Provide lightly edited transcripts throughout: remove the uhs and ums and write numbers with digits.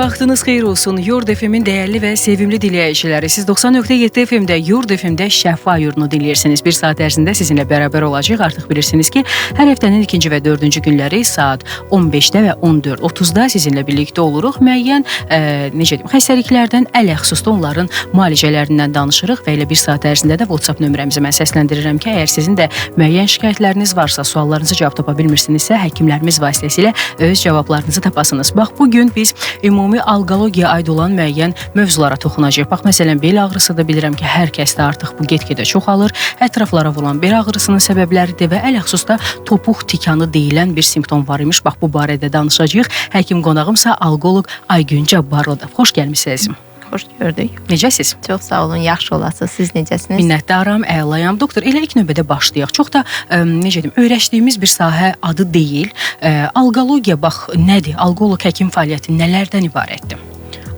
vaxtınız xeyir olsun. Yurd FM-in dəyərli və sevimli dinləyiciləri. Siz 90.7 FM-də Yurd FM-də Şəfa Yurdunu dinləyirsiniz. Bir saat ərzində sizinlə bərabər olacaq. Artıq bilirsiniz ki, hər həftənin 2-ci və 4-cü günləri saat 15-də və 14:30-da sizinlə birlikdə oluruq. Müəyyən, xəstəliklərdən, ələlxüsusda onların müalicələrindən danışırıq və elə bir saat ərzində də WhatsApp nömrəmizi mən səsləndirirəm ki, əgər sizin də müəyyən şikayətləriniz varsa, suallarınızı cavab tapa bilmirsinizsə, həkimlərimiz vasitəsilə öz cavablarınızı tapasınız. Bax, bugün biz ümumi alqologiyaya aid olan müəyyən mövzulara toxunacaq. Bax, məsələn, bel ağrısı da bilirəm ki, hər kəsdə artıq bu get-gedə çoxalır. Ətraflara vuran bel ağrısının səbəbləridir və ələlxüsusda topuq tikanı deyilən bir simptom var imiş. Bax, bu barədə danışacağıq. Həkim qonağımsa alqoloq Aygün Cabbarlıdır. Xoş gəlmisiniz. Xoş gördük. Necəsiz? Çox sağ olun, yaxşı olasınız. Siz necəsiniz? Minnətdaram, əlayam. Doktor, elə ilk növbədə başlayaq. Çox da, öyrəşdiyimiz bir sahə adı deyil. Alqologiya, bax, nədir? Alqoloq həkim fəaliyyəti nələrdən ibarətdir?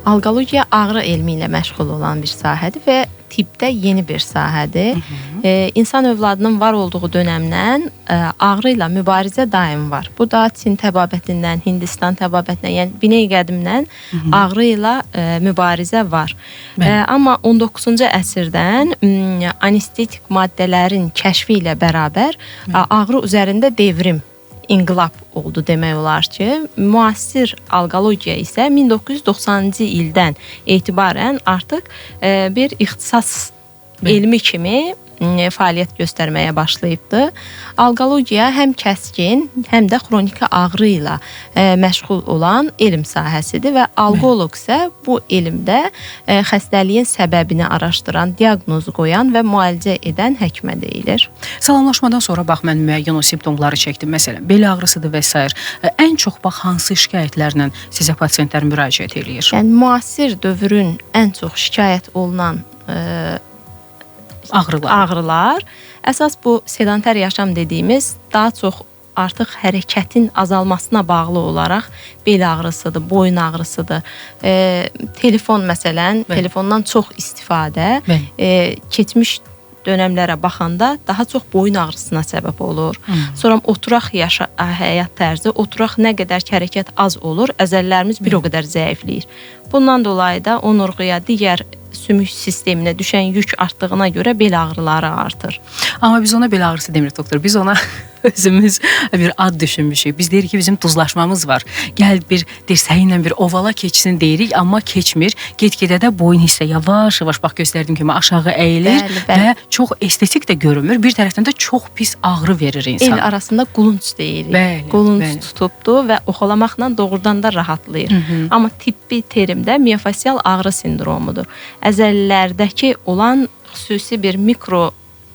Alqologiya ağrı elmi ilə məşğul olan bir sahədir və tibbdə yeni bir sahədir. İnsan övladının var olduğu dönəmdən ağrı ilə mübarizə daim var. Bu da Çin təbabətindən, Hindistan təbabətindən, yəni Binəy qədimdən ağrı ilə mübarizə var. Amma 19-cu əsrdən anestetik maddələrin kəşfi ilə bərabər ağrı üzərində devrim, inqilab oldu demək olar ki, müasir alqologiya isə 1990-cı ildən etibarən artıq bir ixtisas elmi kimi fəaliyyət göstərməyə başlayıbdır. Alqologiya həm kəskin, həm də xroniki ağrı ilə məşğul olan elm sahəsidir və alqoloq isə bu elmdə xəstəliyin səbəbini araşdıran, diaqnozu qoyan və müalicə edən həkimə deyilir. Salamlaşmadan sonra bax, mən müəyyən o simptomları çəkdim. Məsələn, bel ağrısıdır və s. Ən çox bax, hansı şikayətlərlə sizə pasiyentlər müraciət edir? Yəni, müasir dövrün ən çox şikayət olunan ağrılar. Əsas bu sedantar yaşam dediyimiz daha çox artıq hərəkətin azalmasına bağlı olaraq bel ağrısıdır, boyun ağrısıdır. Telefon məsələn, telefondan çox istifadə keçmiş dönəmlərə baxanda daha çox boyun ağrısına səbəb olur. Sonra oturaq həyat tərzi, oturaq nə qədər ki hərəkət az olur, əzələlərimiz bir o qədər zəifləyir. Bundan dolayı da onurğuya, digər sümük sisteminə düşən yük artdığına görə bel ağrıları artır. Amma biz ona bel ağrısı demirik, doktor. Biz ona özümüz bir ad düşünmüşük. Biz deyirik ki, bizim tuzlaşmamız var. Gəl bir dirsəyinlə bir ovala keçsin deyirik, amma keçmir. Get-gedə də boyun hissə yavaş-yavaş, bax göstərdiyim kimi aşağı əyilir və çox estetik də görünmür. Bir tərəfdən də çox pis ağrı verir insana. El arasında qulunc deyirik. Qulunc tutubdur və oxalamaqla doğrudan da rahatlayır. Amma tibbi terimdə miyofasial ağrı sindromudur. Əzələlərdəki olan xüsusi bir mikro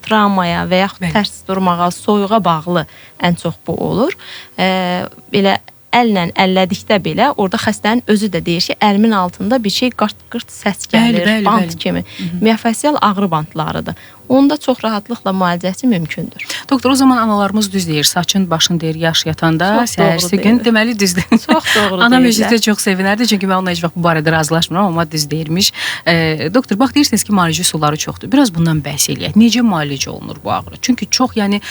travmaya və yaxud tərs durmağa, soyuğa bağlı ən çox bu olur. Belə əllə əllədikdə belə orada xəstənin özü də deyir ki, əlimin altında bir şey qart-qırt səs gəlir, bant kimi. Miyofasial ağrı bantlarıdır. Onda çox rahatlıqla müalicəsi mümkündür. Doktor, o zaman analarımız düz deyir, saçın başın deyir, yaş yatanda, səhərsi gün deməli düzdür. Çox doğru Anam özü çox sevinərdi, çünki mən onunla heç vaxt bu barədə razılaşmıram, amma düz deyirmiş. Doktor, bax deyirsiniz ki, müalicə üsulları çoxdur. Biraz bundan bəhs eləyək. Necə müalicə olunur bu ağrı? Çünki çox, yəni,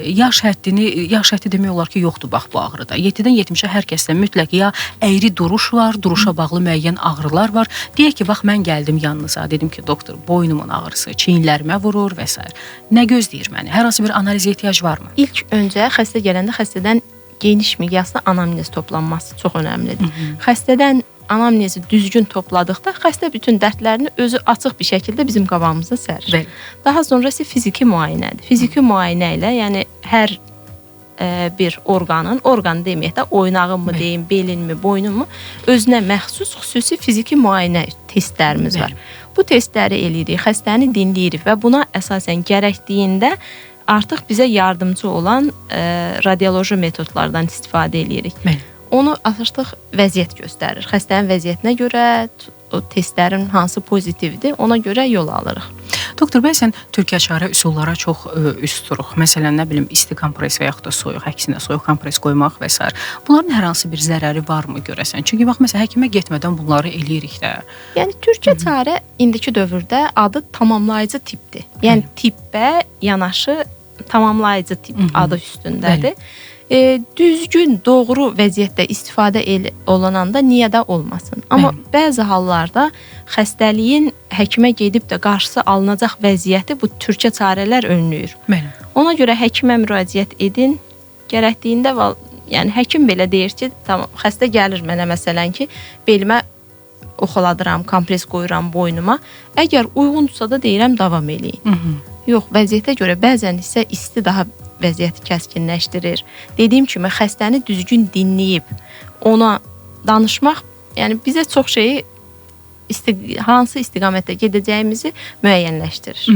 yaş həddi demək olar ki, yoxdur bax bu ağrıda. 7-dən 70-ə hər kəsdə mütləq ya əyri duruş var, duruşa bağlı müəyyən ağrılar var. Deyək ki, bax, mən gəldim yanınıza, dedim ki, doktor, boynumun ağrısı, çiyinlərimə vurur və s. Nə gözləyir məni? Hər hansı bir analizə ehtiyac varmı? İlk öncə xəstə gələndə xəstədən geniş miqyaslı anamnez toplanması çox önəmlidir. Xəstədən anamnezi düzgün topladıqda xəstə bütün dərdlərini özü açıq bir şəkildə bizim qabağımıza sərir. Daha sonrası fiziki müayinədir. Fiziki müayinə ilə, yəni hər bir orqan deməyək də, oynağınmı deyim, belinmi, boynunmu, özünə məxsus xüsusi fiziki müayinə testlərimiz var. Bu testləri eləyirik, xəstəni dinləyirik və buna əsasən gərəkdiyində artıq bizə yardımcı olan radioloji metodlardan istifadə eləyirik. Onu artıq vəziyyət göstərir. Xəstənin vəziyyətinə görə o testlərin hansı pozitivdir, ona görə yol alırıq. Doktor, bəzən Türkiyə çarə üsullara çox üst duruq. Məsələn, nə bilim, isti kompres və yaxud da soyuq, əksinə soyuq kompres qoymaq və s. Bunların hər hansı bir zərəri varmı görəsən? Çünki bax, məsələn, həkimə getmədən bunları eləyirik də. Yəni, Türkiyə çarə indiki dövrdə adı tamamlayıcı tibbdir. Yəni, tibbə yanaşı tamamlayıcı tibb adı üstündədir. Düzgün, doğru vəziyyətdə istifadə olunanda niyə də olmasın? Amma bəzi hallarda xəstəliyin həkimə gedib də qarşısı alınacaq vəziyyəti bu türkə çarələr önləyir. Ona görə həkimə müraciət edin. Gərəkdiyində yəni həkim belə deyir ki, tamam, xəstə gəlir mənə məsələn ki, belimə oxaladıram, kompres qoyuram boynuma. Əgər uyğundursa da deyirəm davam eləyin. Yox, vəziyyətə görə bəzən isə isti daha vəziyyəti kəskinləşdirir. Dediyim kimi xəstəni düzgün dinləyib ona danışmaq, yəni bizə çox şeyi hansı istiqamətdə gedəcəyimizi müəyyənləşdirir.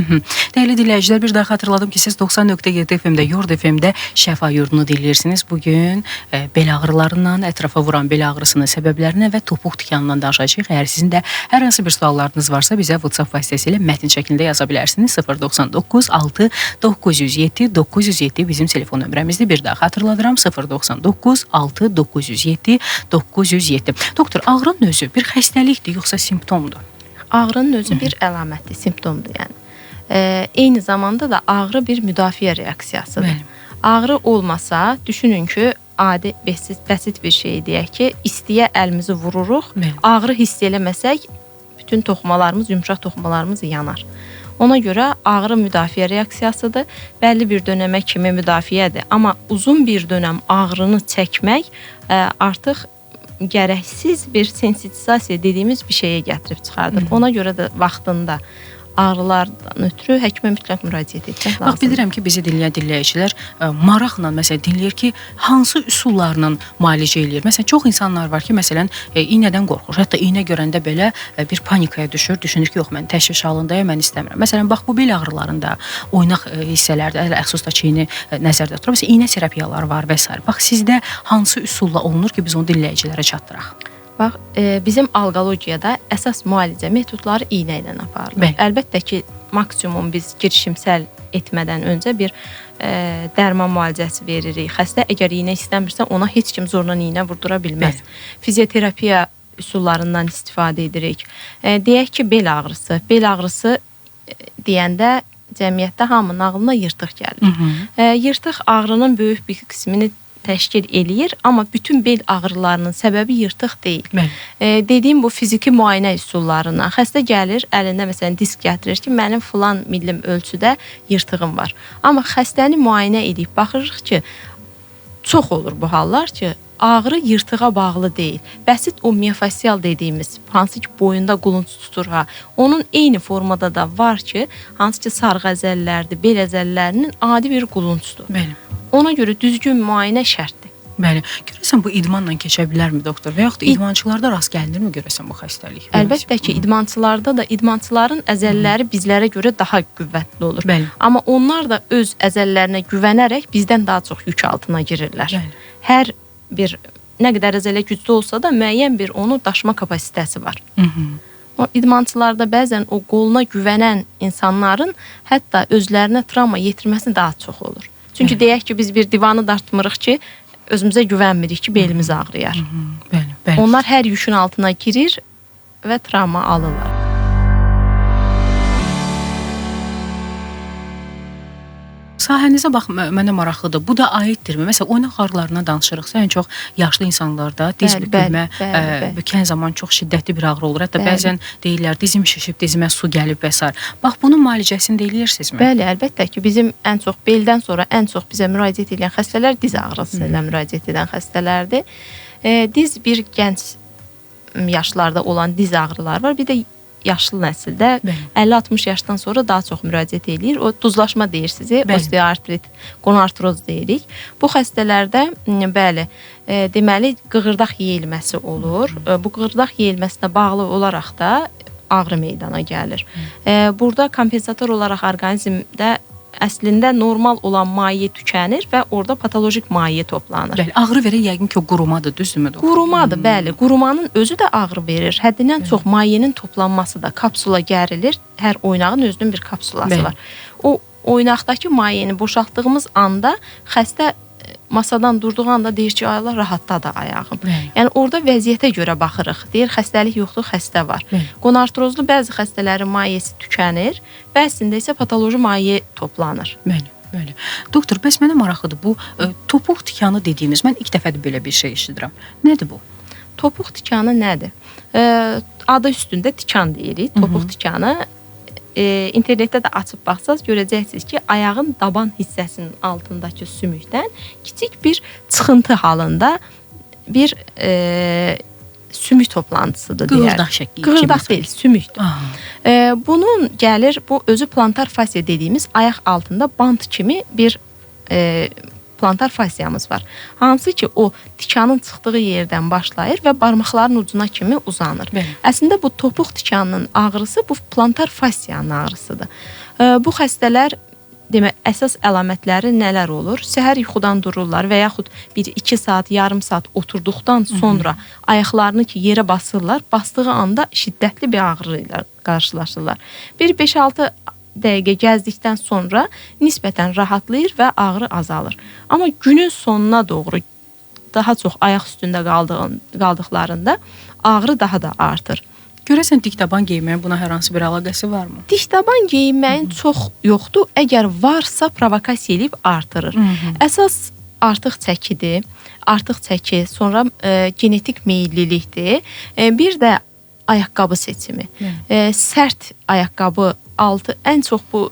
Dəyərli dinləyicilər, bir daha xatırladım ki, siz 90.7 FM-də, Yurd FM-də Şəfa yurdunu dinləyirsiniz. Bugün bel ağrılarından, ətrafa vuran bel ağrısının səbəblərindən və topuq tikanından danışacağıq. Əgər sizin də hər hansı bir suallarınız varsa, bizə WhatsApp vasitəsilə mətn şəklində yaza bilərsiniz. 099 6 907 907 bizim telefon nömrəmizdir. Bir daha xatırladıram, 099 6 907 907. Doktor, ağrının özü bir xəstəlikdir, yoxsa simptomdur? Ağrının özü bir əlamətdir, simptomdur yəni. Eyni zamanda da ağrı bir müdafiə reaksiyasıdır. Ağrı olmasa, düşünün ki, adi, bəsit bir şey deyək ki, istiyə əlimizi vururuq, ağrı hiss eləməsək, bütün toxumalarımız, yumşaq toxumalarımız yanar. Ona görə ağrı müdafiə reaksiyasıdır, bəlli bir dönəmə kimi müdafiədir. Amma uzun bir dönəm ağrını çəkmək artıq gərəksiz bir sensitisasiya dediyimiz bir şeyə gətirib çıxardır. Ona görə də vaxtında ağrılardan ötürü həkimə mütləq müraciət etmək lazımdır. Bax, bilirəm ki, bizi dinləyən dinləyicilər maraqla məsələn dinləyir ki, hansı üsullarla müalicə eləyir. Məsələn, çox insanlar var ki, məsələn, iynədən qorxur. Hətta iynə görəndə belə bir panikaya düşür, düşünür ki, yox, mən təşviş halındayam, mən istəmirəm. Məsələn, bax, bu bel ağrılarında, oynaq hissələrdə, əxsusda çiyini nəzərdə tutur. Məsələn, iynə terapiyaları var və s. Bax, sizdə hansı üsulla olunur ki, biz onu dinləyicilərə çatdıraq? Bax, bizim alqologiyada əsas müalicə metodları iynə ilə aparılır. Əlbəttə ki, maksimum biz girişimsəl etmədən öncə bir dərman müalicəsi veririk. Xəstə əgər iynə istəmirsə, ona heç kim zorla iynə vurdura bilməz. Fizioterapiya üsullarından istifadə edirik. Deyək ki, bel ağrısı. Bel ağrısı deyəndə cəmiyyətdə hamının ağlına yırtıq gəlir. Yırtıq ağrının böyük bir qismini təşkil eləyir, amma bütün bel ağrılarının səbəbi yırtıq deyil. Dediyim bu fiziki müayinə üsullarına. Xəstə gəlir, əlində məsələn disk gətirir ki, mənim filan millim ölçüdə yırtığım var. Amma xəstəni müayinə edib baxırıq ki, çox olur bu hallar ki, ağrı yırtığa bağlı deyil. Bəsit o miyofascial dediyimiz, hansı ki boyunda qulunc tutur, onun eyni formada da var ki, hansı ki sarğı əzəllərdir, bel əzəllərinin adi bir quluncdur. Ona görə düzgün müayinə şərtdir. Bəli. Görəsən bu idmanla keçə bilərmi doktor? Və yaxud da idmançılarda rast gəlinirmi görəsən bu xəstəlik? Əlbəttə ki, idmançılarda da idmançıların əzəlləri bizlərə görə daha qüvvətli olur. Amma onlar da öz əzəllərinə güvənərək bizdən daha çox yük altına girirlər. Hər bir nə qədər əzələ güclü olsa da müəyyən bir onu daşıma kapasitəsi var. O idmançılarda bəzən o qoluna güvənən insanların hətta özlərinə travma yetirməsi daha çox olur. Çünki deyək ki, biz bir divanı dartmırıq ki, özümüzə güvənmirik ki, belimiz ağrıyar. Onlar hər yükün altına girir və travma alırlar. Sahənizə bax, mənə maraqlıdır. Bu da aiddirmi? Məsələn, oynaq ağrılarına danışırıqsa, ən çox yaşlı insanlarda diz bükülmə, bükən zaman çox şiddətli bir ağrı olur. Hətta bəzən deyirlər, dizim şişib, dizimə su gəlib və s. Bax, bunun müalicəsini deyilirsinizmi? Bəli, əlbəttə ki, bizim ən çox beldən sonra ən çox bizə müraciət edən xəstələr diz ağrısı ilə müraciət edən xəstələrdir. Diz bir gənc yaşlarda olan diz ağrıları var. Bir də yaşlı nəsildə 50-60 yaşdan sonra daha çox müraciət edir. O duzlaşma deyirsiniz, osteoartrit, qonartroz deyirik. Bu xəstələrdə bəli, deməli qığırdaq yeyilməsi olur. Bu qığırdaq yeyilməsinə bağlı olaraq da ağrı meydana gəlir. Burada kompensator olaraq orqanizmdə əslində normal olan maye tükənir və orada patolojik maye toplanır. Bəli, ağrı verən yəqin ki, o qurumadır, düzdürmü? Qurumadır, bəli. Qurumanın özü də ağrı verir. Həddindən çox mayenin toplanması da kapsula gərilir. Hər oynağın özünün bir kapsulası var. O oynaqdakı mayeni boşaltdığımız anda xəstə masadan durduğu anda deyir ki, Allah rahatladı ayağım. Yəni orada vəziyyətə görə baxırıq. Deyir, xəstəlik yoxdur, xəstə var. Qonartrozlu bəzi xəstələrin mayesi tükənir, bəzisində isə patoloji maye toplanır. Bəli. Doktor, bəs mənə maraqlıdır bu topuq tikanı dediyimiz, mən ilk dəfədir belə bir şey eşidirəm. Nədir bu? Topuq tikanı nədir? Adı üstündə tikan deyirik. Topuq tikanı internetdə də açıb baxsaz görəcəksiniz ki, ayağın daban hissəsinin altındakı sümükdən kiçik bir çıxıntı halında bir sümük toplantısıdır. Qığırdaq şəkli. Qığırdaq deyil, sümükdür. Bunun gəlir, bu özü plantar fasya dediyimiz ayaq altında bant kimi bir plantar fasiyamız var. Hansı ki o tikanın çıxdığı yerdən başlayır və barmaqların ucuna kimi uzanır. Bəli. Əslində bu topuq tikanının ağrısı bu plantar fasiyanın ağrısıdır. Bu xəstələr demək, əsas əlamətləri nələr olur? Səhər yuxudan dururlar və yaxud 1-2 saat, yarım saat oturduqdan sonra ayaqlarını ki yerə basırlar, basdığı anda şiddətli bir ağrı ilə qarşılaşırlar. Bir 5-6 dəqiqə gəzdikdən sonra nisbətən rahatlayır və ağrı azalır. Amma günün sonuna doğru daha çox ayaq üstündə qaldıqlarında ağrı daha da artır. Görəsən diktaban geyməyin buna hər hansı bir əlaqəsi varmı? Diktaban geyinməyin çox yoxdur. Əgər varsa provokasiya edib artırır. Əsas artıq çəkidir. Artıq çəki, sonra genetik meyillilikdir. Bir də ayaqqabı seçimi. Sərt ayaqqabı altı, ən çox bu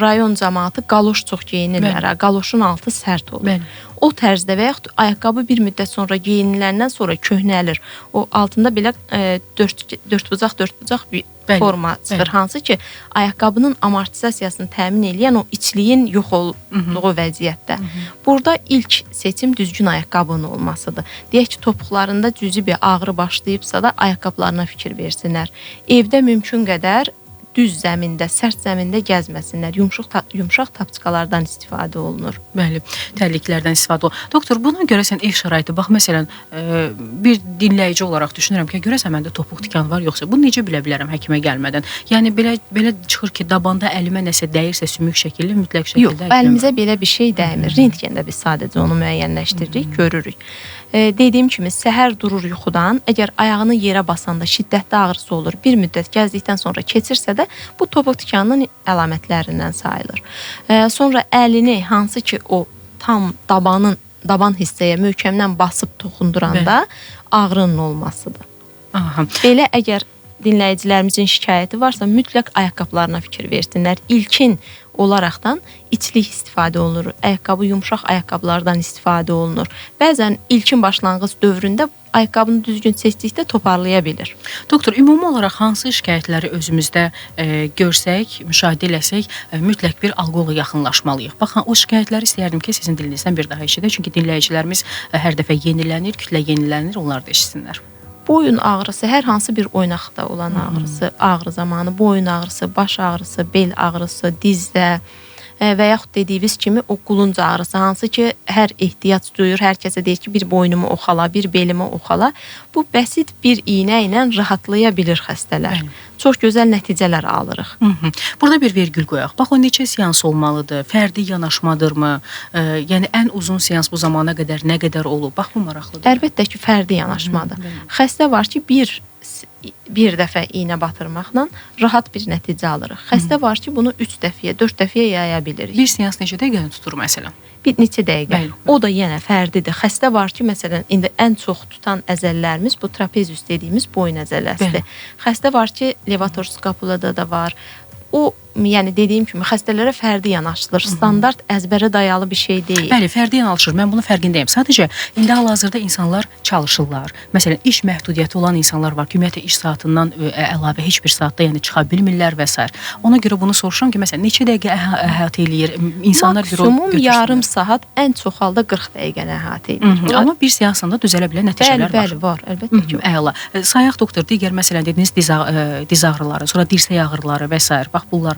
rayon cəmaatı qaloş çox geyinirlər. Qaloşun altı sərt olur. Bəli. O tərzdə və yaxud ayaqqabı bir müddət sonra geyiniləndən sonra köhnəlir. O altında belə dörd-bucaq bir forma çıxır. Hansı ki, ayaqqabının amortizasiyasını təmin edən o içliyin yox olduğu vəziyyətdə. Burada ilk seçim düzgün ayaqqabının olmasıdır. Deyək ki, topuqlarında cüzi bir ağrı başlayıbsa da ayaqqabılarına fikir versinlər. Evdə mümkün qədər düz zəmində, sərt zəmində gəzməsinlər. Yumşaq tapçıqalardan istifadə olunur. Bəli, tərliklərdən istifadə olunur. Doktor, buna görəsən ev şəraiti, bax məsələn, bir dinləyici olaraq düşünürəm ki, görəsən məndə topuq tikanı var, yoxsa bunu necə bilə bilərəm həkimə gəlmədən? Yəni belə çıxır ki, dabanda əlimə nəsə dəyirsə sümük şəkilli, mütləq şəkildə yox, əlimizə belə bir şey dəymir. Rentgendə biz sadəcə onu müəyyənləşdiririk, görürük. Dediyim kimi, səhər durur yuxudan, əgər ayağını yerə basanda şiddətli ağrısı olur, bir müddət gəzdikdən sonra keçirsə də bu topuq tikanının əlamətlərindən sayılır. Sonra əlini hansı ki o tam daban hissəyə möhkəmdən basıb toxunduranda ağrının olmasıdır. Belə əgər dinləyicilərimizin şikayəti varsa mütləq ayaqqabılarına fikir versinlər. İlkin olaraqdan içlik istifadə olunur. Ayaqqabı yumşaq ayaqqabılardan istifadə olunur. Bəzən ilkin başlanğıc dövründə ayaqqabını düzgün seçdikdə toparlaya bilir. Doktor, ümumi olaraq hansı şikayətləri özümüzdə görsək, müşahidə eləsək, mütləq bir alqola yaxınlaşmalıyıq? Baxın, o şikayətləri istəyərdim ki, sizin dilinizdən bir daha eşidək. Çünki dinləyicilərimiz hər dəfə yenilənir, kütlə yenilənir, onlar da eşitsinlər. Boyun ağrısı, hər hansı bir oynaqda olan ağrısı, ağrı zamanı boyun ağrısı, baş ağrısı, bel ağrısı, dizdə və yaxud dediyimiz kimi o qulunc ağrısı, hansı ki, hər ehtiyac duyur, hər kəsə deyir ki, bir boynumu oxala, bir belimi oxala. Bu bəsit bir iynə ilə rahatlaya bilir xəstələr. Çox gözəl nəticələr alırıq. Burada bir vergül qoyaq. Bax, o neçə seans olmalıdır? Fərdi yanaşmadırmı? Yəni, ən uzun seans bu zamana qədər nə qədər olub? Bax, bu maraqlıdır. Əlbəttə ki, fərdi yanaşmadır. Xəstə var ki, bir dəfə iynə batırmaqla rahat bir nəticə alırıq. Xəstə var ki, bunu 3 dəfəyə, 4 dəfəyə yaya bilirik. Bir seans neçə dəqiqəni tutur məsələn? Bir neçə dəqiqə. O da yenə fərdidir. Xəstə var ki, məsələn, indi ən çox tutan əzələlərimiz bu trapezius dediyimiz boyun əzələsidir. Xəstə var ki, levator skapulada da var. O, yəni dediyim kimi, xəstələrə fərdi yanaşılır. Standart əzbərə dayalı bir şey deyil. Bəli, fərdi yanaşılır. Mən bunun fərqindəyim. Sadəcə, indi hal-hazırda insanlar çalışırlar. Məsələn, iş məhdudiyyəti olan insanlar var ki, ümumiyyətlə iş saatından əlavə heç bir saatda yəni çıxa bilmirlər və s. Ona görə bunu soruşuram ki, məsələn, neçə dəqiqə əhatə eləyir? İnsanlar maksimum yarım saat, ən çox halda 40 dəqiqəni əhatə eləyir. Amma bir seansında düzələ bilən nəticələr var. Bəli, var, əlbəttə ki. Əla. Sayaq doktor, digər məsələn dediniz diz ağrıları, sonra dirsək ağrıları və s. Bax, bunlar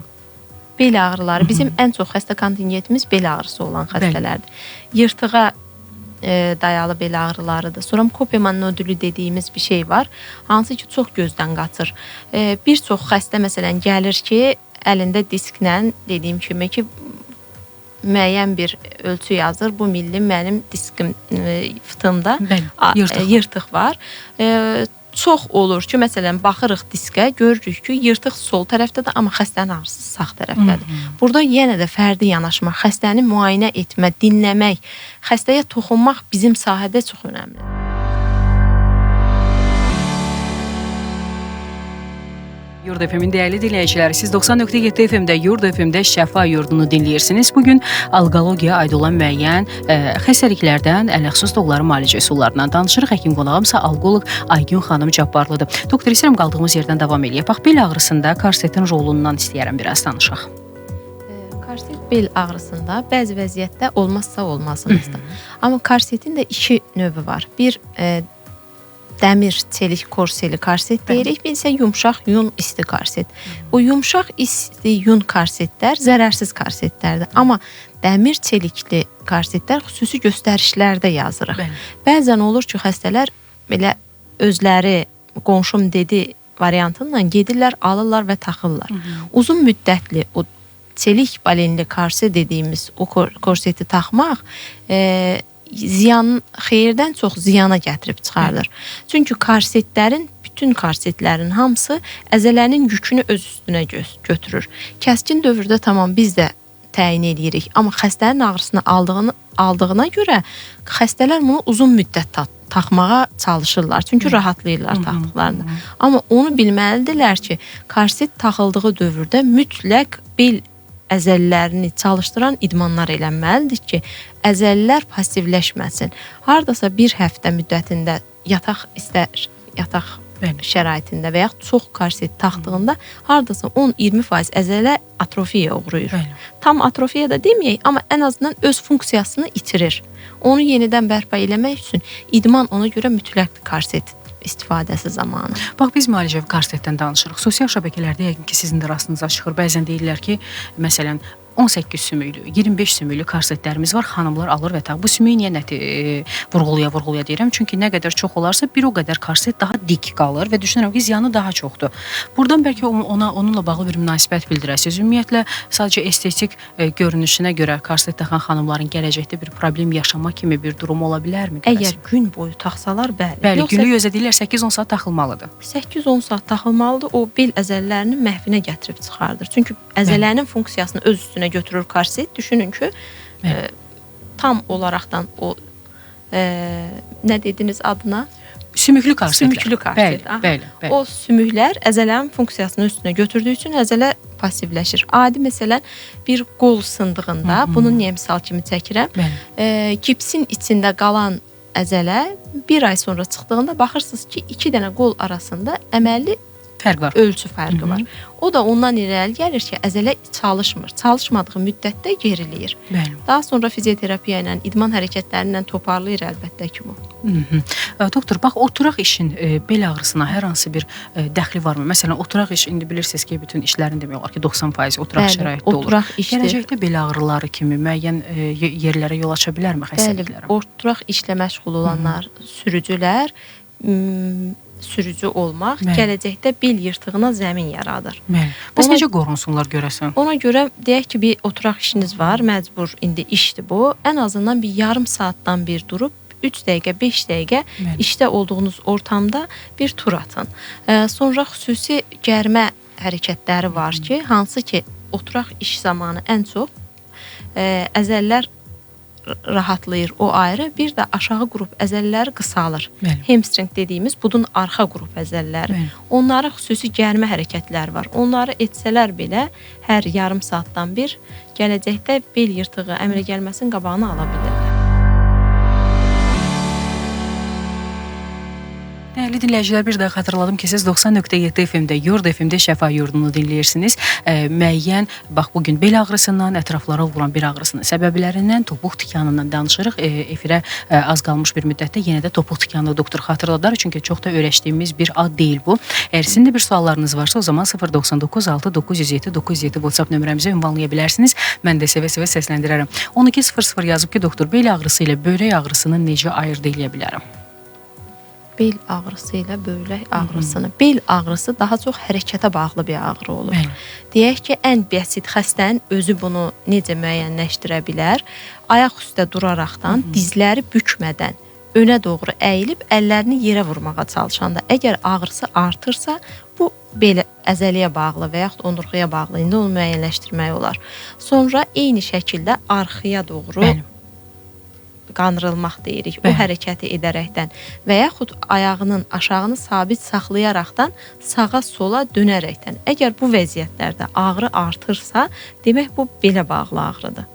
bel ağrıları. Bizim ən çox xəstə kontingentimiz bel ağrısı olan xəstələrdir. Yırtığa dayalı bel ağrılarıdır. Sonra Kopeman nodülü dediyimiz bir şey var. Hansı ki, çox gözdən qaçır. Bir çox xəstə məsələn gəlir ki, əlində disklə, dediyim kimi ki, müəyyən bir ölçü yazır. Bu milli mənim diskim fıtımda yırtıq var. çox olur ki, məsələn, baxırıq diskə, görürük ki, yırtıq sol tərəfdədir, amma xəstənin ağrısı sağ tərəfdədir. Burada yenə də fərdi yanaşma, xəstəni müayinə etmə, dinləmək, xəstəyə toxunmaq bizim sahədə çox önəmlidir. Yurd FM-in dəyərli dinləyiciləri, siz 90.7 FM-də Yurd FM-də Şəfa Yurdunu dinləyirsiniz. Bugün alqologiyaya aid olan müəyyən xəstəliklərdən əlləxsus doğları müalicə üsullarından danışırıq. Həkim qonağımsa alqoloq Aygün xanım Cabbarlıdır. Doktor, istəyirəm qaldığımız yerdən davam edək. Bax, bel ağrısında korsetin rolundan istəyərəm biraz danışaq. Korset bel ağrısında bəzi vəziyyətdə olmazsa olmazımızdır. Amma korsetin də iki növü var. Bir dəmir, çelik, korseli korset deyirik. Bir isə yumşaq yun isti korset. Bu yumşaq isti yun korsetlər zərərsiz korsetlərdir. Amma dəmir, çelikli korsetlər xüsusi göstərişlərdə yazırıq. Bəzən olur ki, xəstələr belə özləri qonşum dedi variantınla gedirlər, alırlar və taxırlar. Uzun müddətli o çelik balenli korset dediyimiz o korseti taxmaq xeyirdən çox ziyana gətirib çıxardır. Çünki korsetlərin, bütün korsetlərin hamısı əzələnin yükünü öz üstünə götürür. Kəskin dövrdə tamam biz də təyin edirik, amma xəstənin ağrısını aldığına görə xəstələr bunu uzun müddət taxmağa çalışırlar. Çünki rahatlayırlar taxdıqlarında. Amma onu bilməlidirlər ki, korset taxıldığı dövrdə mütləq bel əzəllərini çalışdıran idmanlar eləməlidir ki, əzəllər passivləşməsin. Hardasa bir həftə müddətində yataq şəraitində və yaxud çox korset taxdığında hardasa 10-20% əzələ atrofiyaya uğrayır. Tam atrofiya da deməyək, amma ən azından öz funksiyasını itirir. Onu yenidən bərpa eləmək üçün idman ona görə mütləqdir korset istifadəsi zamanı. Bax, biz müalicəvi korsetdən danışırıq. Sosial şəbəkələrdə yəqin ki, sizin də rastınıza çıxır. Bəzən deyirlər ki, məsələn, 18 sümüklü, 25 sümüklü korsetlərimiz var, xanımlar alır və bu sümüyü niyə vurğulaya deyirəm. Çünki nə qədər çox olarsa, bir o qədər korset daha dik qalır və düşünürəm ki, ziyanı daha çoxdur. Buradan bəlkə onunla bağlı bir münasibət bildirəsiniz. Ümumiyyətlə, sadəcə estetik görünüşünə görə korset taxan xanımların gələcəkdə bir problem yaşama kimi bir durum ola bilərmi? Əgər gün boyu taxsalar, bəli. Bəli, günlük özə deyirlər 8-10 saat taxılmalıdır. 8-10 saat taxılmalıdır, o bel əzələlərinin məhvinə gətirib çıxardır. Çünki əzələnin funksiyasını öz üstünə götürür korset. Düşünün ki, tam olaraqdan o nə dediniz adına? Sümüklü korsetlər. Sümüklü korset. Bəli. O sümüklər əzələnin funksiyasını üstünə götürdüyü üçün əzələ passivləşir. Adi məsələn bir qol sındığında, bunu niyə misal kimi çəkirəm? Gipsin içində qalan əzələ bir ay sonra çıxdığında baxırsınız ki, iki dənə qol arasında əməlli fərq var. Ölçü fərqi var. O da ondan irəli gəlir ki, əzələ çalışmır. Çalışmadığı müddətdə geriləyir. Daha sonra fizioterapiya ilə, idman hərəkətləri ilə toparlayır əlbəttə ki bu. Doktor, bax, oturaq işin bel ağrısına hər hansı bir dəxli varmı? Məsələn, oturaq iş, indi bilirsiniz ki, bütün işlərin demək olar ki, 90% oturaq şəraitdə olur. Oturaq işdir. Gələcəkdə bel ağrıları kimi müəyyən yerlərə yol aça bilərmi xəstəliklərə? Bəli, oturaq işlə məşğul olanlar, sürücülər, sürücü olmaq gələcəkdə bel yırtığına zəmin yaradır. Bəs necə qorunsunlar görəsən? Ona görə deyək ki, bir oturaq işiniz var, məcbur indi işdir bu. Ən azından bir yarım saatdan bir durub 3 dəqiqə, 5 dəqiqə işdə olduğunuz ortamda bir tur atın. Sonra xüsusi gərmə hərəkətləri var ki, hansı ki oturaq iş zamanı ən çox əzəllər rahatlayır, o ayrı. Bir də aşağı qrup əzələləri qısalır. Hamstring dediyimiz budun arxa qrup əzələləri. Onlara xüsusi gərmə hərəkətləri var. Onları etsələr belə hər yarım saatdan bir gələcəkdə bel yırtığı əmələ gəlməsinin qabağını ala bilir. Dəyərli dinləyicilər, bir daha xatırladım ki, siz 90.7 FM-də, Yurd FM-də Şəfa Yurdunu dinləyirsiniz. Müəyyən, bax, bugün bel ağrısından, ətraflara vuran bel ağrısının səbəblərindən, topuq tikanından danışırıq. Efirə az qalmış bir müddətdə yenə də topuq tikanı doktor xatırladar, çünki çox da öyrəşdiyimiz bir ad deyil bu. Əgər sizin də bir suallarınız varsa, o zaman 099 6 907 907 WhatsApp nömrəmizə ünvanlaya bilərsiniz. Mən də sevə-sevə səsləndirərəm. 1200 yazıb ki, doktor, bel ağrısı ilə böyrək ağrısını necə ayırd edə bilərəm? Bel ağrısı ilə böyrək ağrısını. Bel ağrısı daha çox hərəkətə bağlı bir ağrı olur. Deyək ki, ən bəsit xəstənin özü bunu necə müəyyənləşdirə bilər? Ayaq üstə duraraqdan, dizləri bükmədən önə doğru əyilib əllərini yerə vurmağa çalışanda, əgər ağrısı artırsa, bu belə əzəliyə bağlı və yaxud onurğaya bağlı, indi onu müəyyənləşdirmək olar. Sonra eyni şəkildə arxaya doğru qanırılmaq deyirik. O hərəkəti edərəkdən və yaxud ayağının aşağını sabit saxlayaraqdan sağa sola dönərəkdən. Əgər bu vəziyyətlərdə ağrı artırsa, demək bu belə bağlı ağrıdır.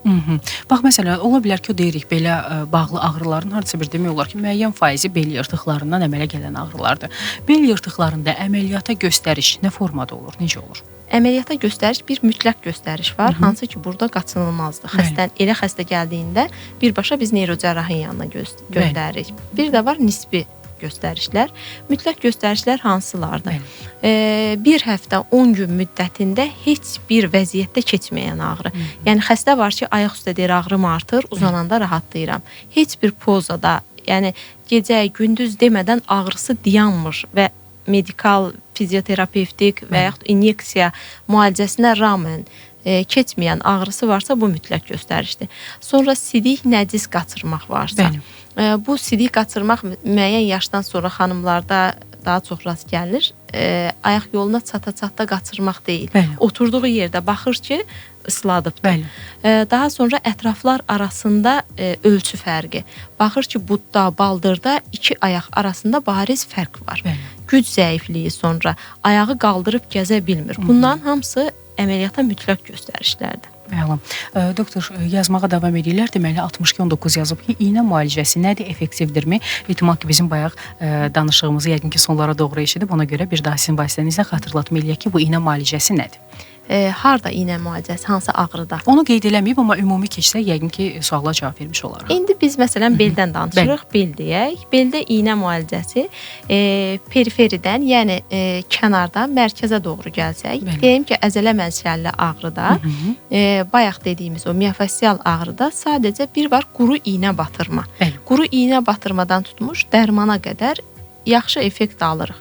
Bax, məsələn, ola bilər ki, o deyirik, belə bağlı ağrıların hardasa bir demək olar ki, müəyyən faizi bel yırtıqlarından əmələ gələn ağrılardır. Bel yırtıqlarında əməliyyata göstəriş nə formada olur, necə olur? Əməliyyata göstəriş bir mütləq göstəriş var, hansı ki, burada qaçınılmazdır. Elə xəstə gəldiyində birbaşa biz neyrocərrahın yanına göndəririk. Bir də var nisbi göstərişlər. Mütləq göstərişlər hansılardır? Bir həftə 10 gün müddətində heç bir vəziyyətdə keçməyən ağrı. Yəni xəstə var ki, ayaq üstə deyir, ağrım artır, uzananda rahatlayıram. Heç bir pozada, yəni gecə, gündüz demədən ağrısı dayanmır və medikal, fizioterapevtik və yaxud inyeksiya müalicəsinə rağmen keçməyən ağrısı varsa, bu mütləq göstərişdir. Sonra sidik, nəcis qaçırmaq varsa, bu sidik qaçırmaq müəyyən yaşdan sonra xanımlarda daha çox rast gəlir. Ayaq yoluna çata-çata qaçırmaq deyil. Oturduğu yerdə baxır ki, ısladıbdır. Daha sonra ətraflar arasında ölçü fərqi. Baxır ki, budda, baldırda iki ayaq arasında bariz fərq var. Güc zəifliyi, sonra ayağı qaldırıb gəzə bilmir. Bunların hamısı əməliyyata mütləq göstərişlərdir. Doktor, yazmağa davam edirlər. Deməli, 62-19 yazıb ki, iynə müalicəsi nədir, effektivdirmi? İhtimal ki, bizim bayaq danışığımızı yəqin ki, sonlara doğru eşidib, ona görə bir daha sizin vasitənizlə xatırlatma eləyək ki, bu iynə müalicəsi nədir? Harda iynə müalicəsi, hansı ağrıda? Onu qeyd eləməyib, amma ümumi keçsək, yəqin ki, suala cavab vermiş olaraq. İndi biz məsələn beldən danışırıq, bel deyək. Beldə iynə müalicəsi periferidən, yəni kənardan mərkəzə doğru gəlsək, deyim ki, əzələ mənşəlli ağrıda, bayaq dediyimiz o miofascial ağrıda sadəcə bir var quru iynə batırma. Quru iynə batırmadan tutmuş dərmana qədər yaxşı effekt alırıq.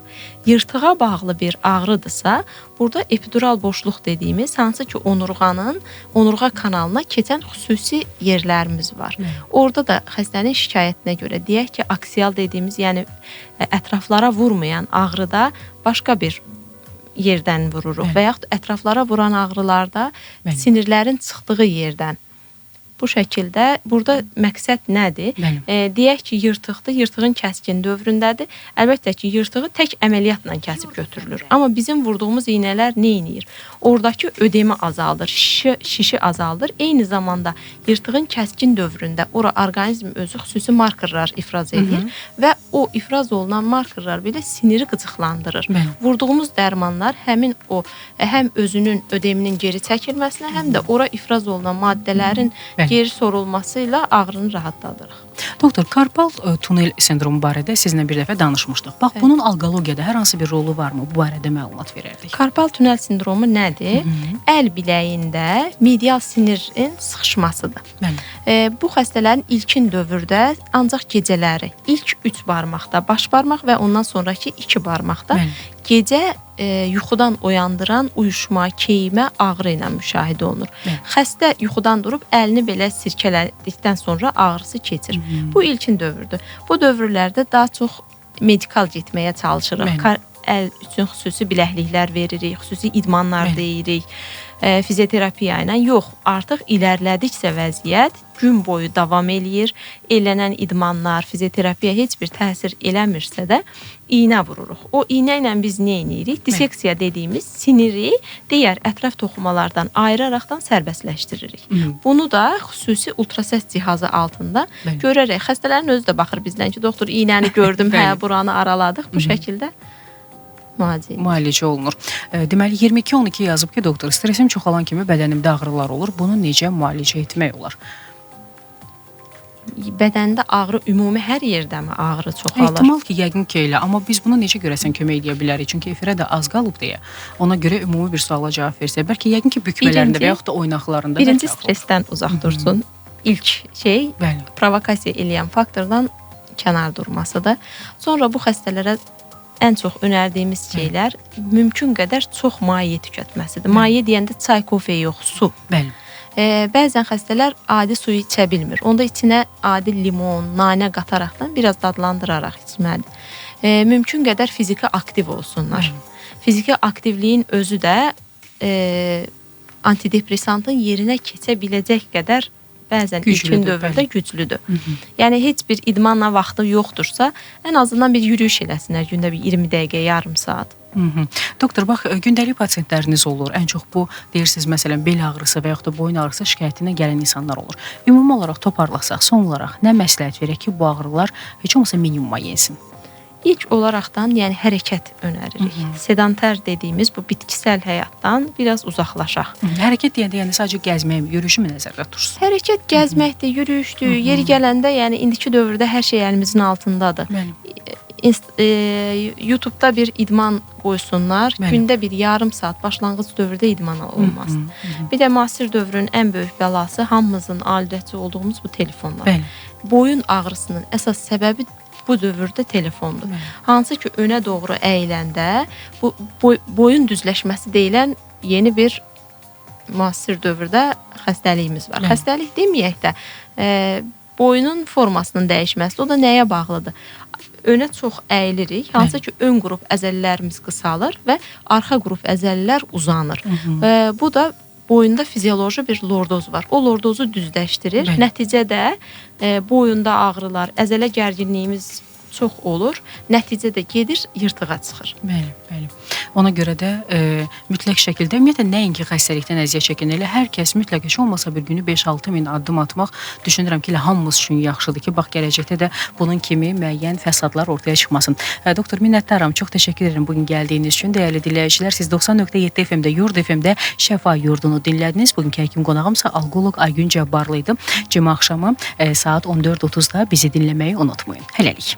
Yırtığa bağlı bir ağrıdırsa, burada epidural boşluq dediyimiz, hansı ki onurğa kanalına keçən xüsusi yerlərimiz var. Orada da xəstənin şikayətinə görə deyək ki, aksial dediyimiz, yəni ətraflara vurmayan ağrıda başqa bir yerdən vururuq və yaxud ətraflara vuran ağrılarda sinirlərin çıxdığı yerdən. Bu şəkildə, burada məqsəd nədir? Deyək ki, yırtıqdır, yırtığın kəskin dövründədir. Əlbəttə ki, yırtığı tək əməliyyatla kəsib götürülür. Amma bizim vurduğumuz iynələr nə edir? Oradakı ödemi azaldır, şişi azaldır. Eyni zamanda yırtığın kəskin dövründə ora orqanizm özü xüsusi markerlar ifraz edir və o ifraz olunan markerlar belə siniri qıcıqlandırır. Vurduğumuz dərmanlar həm özünün ödeminin geri çəkilməsinə, həm də ora ifraz olunan maddələrin geri sorulması ilə ağrını rahatladırıq. Doktor, karpal tunel sindromu barədə sizinlə bir dəfə danışmışdıq. Bax, bunun alqologiyada hər hansı bir rolu varmı? Bu barədə məlumat verərdik. Karpal tunel sindromu nədir? Əl biləyində medial sinirin sıxışmasıdır. Bu xəstələrin ilkin dövrdə ancaq gecələri, ilk 3 barmaqda, baş barmaq və ondan sonraki 2 barmaqda gecə yuxudan oyandıran uyuşma, keyimə, ağrı ilə müşahidə olunur. Xəstə yuxudan durub əlini belə sirkələdikdən sonra ağrısı keçir. Bu ilkin dövrdür. Bu dövrlərdə daha çox medikal getməyə çalışırıq. Əl üçün xüsusi biləkliklər veririk, xüsusi idmanlar deyirik. Fizioterapiya ilə yox, artıq ilərlədikcə vəziyyət gün boyu davam eləyir. Elənən idmanlar, fizioterapiya heç bir təsir eləmirsə də iynə vururuq. O iynə ilə biz nə edirik? Diseksiya dediyimiz siniri digər ətraf toxumalardan ayıraraqdan sərbəstləşdiririk. Bunu da xüsusi ultrasəs cihazı altında görərək. Xəstələrin özü də baxır bizdən ki, doktor iynəni gördüm, buranı araladıq. Bu şəkildə müalicə olunur. Deməli, 22-12 yazıb ki, doktor, stresim çoxalan kimi bədənimdə ağrılar olur. Bunu necə müalicə etmək olar? Bədəndə ağrı ümumi hər yerdəmi ağrı çoxalır? Ehtimal ki, yəqin ki elə. Amma biz buna necə görəsən kömək edə bilərik? Çünki efirə də az qalıb deyə. Ona görə ümumi bir suala cavab versə. Bəlkə yəqin ki, bükmələrində və yaxud da oynaqlarında. Birinci stressdən uzaq dursun. İlk şey, provokasiya eləyən faktordan kənar durmasıdır. Sonra bu xəstələrə ən çox önərdiyimiz şeylər mümkün qədər çox maye tükətməsidir. Maye deyəndə çay, kofe yox, su. Bəzən xəstələr adi suyu içə bilmir. Onda içinə adi limon, nanə qataraqdan biraz dadlandıraraq içməlidir. Mümkün qədər fiziki aktiv olsunlar. Fiziki aktivliyin özü də antidepressantın yerinə keçə biləcək qədər bəzən ilkin dövrdə güclüdür. Yəni heç bir idmanla vaxtı yoxdursa, ən azından bir yürüyüş eləsinlər gündə bir 20 dəqiqə, yarım saat. Doktor, bax, gündəlik pasientləriniz olur. Ən çox bu, deyirsiniz, məsələn, bel ağrısı və yaxud da boyun ağrısı şikayətinə gələn insanlar olur. Ümumi olaraq toparlasaq, son olaraq nə məsləhət verək ki, bu ağrılar heç olmasa minimuma yensin? İlk olaraqdan, yəni hərəkət önəririk. Sedanter dediyimiz bu bitkisel həyatdan biraz uzaqlaşaq. Hərəkət deyəndə, yəni sadəcə gəzmək, yürüyüşü mü nəzərdə tutursunuz? Hərəkət gəzməkdir, yürüyüşdür. Yeri gələndə, yəni indiki dövrdə hər şey əlimizin altındadır. YouTube-da bir idman qoysunlar. Gündə bir yarım saat başlanğıc dövrdə idman olmaz. Bir də müasir dövrün ən böyük bəlası hamımızın aludəçi olduğumuz bu telefonlar. Boyun ağrısının əsas səbəbi bu dövrdə telefondur. Hansı ki, önə doğru əyiləndə bu boyun düzləşməsi deyilən yeni bir müasir dövrdə xəstəliyimiz var. Xəstəlik deməyək də, boyunun formasının dəyişməsi, o da nəyə bağlıdır? Önə çox əyilirik, hansı ki, ön qrup əzələlərimiz qısalır və arxa qrup əzəlilər uzanır. Bu da boyunda fizioloji bir lordoz var. O lordozu düzləşdirir. Nəticədə boyunda ağrılar, əzələ gərginliyimiz çox olur. Nəticədə gedir, yırtığa çıxır. Bəli. Ona görə də mütləq şəkildə, ümumiyyətlə, nəinki xəstəlikdən əziyyət çəkən, elə hər kəs mütləq heç olmasa bir günü 5-6 min addım atmaq, düşünürəm ki, elə hamımız üçün yaxşıdır ki, bax, gələcəkdə də bunun kimi müəyyən fəsadlar ortaya çıxmasın. Doktor, minnətdaram, çox təşəkkür edirəm bugün gəldiyiniz üçün. Dəyərli dinləyicilər, siz 90.7 FM-də, Yurd FM-də Şəfa Yurdunu dinlədiniz. Bugünkü həkim qonağımsa alqoloq Aygün Cəbbarlı idi. Cümə axşamı saat 14:30-da bizi dinləməyi unutmayın. Hələlik.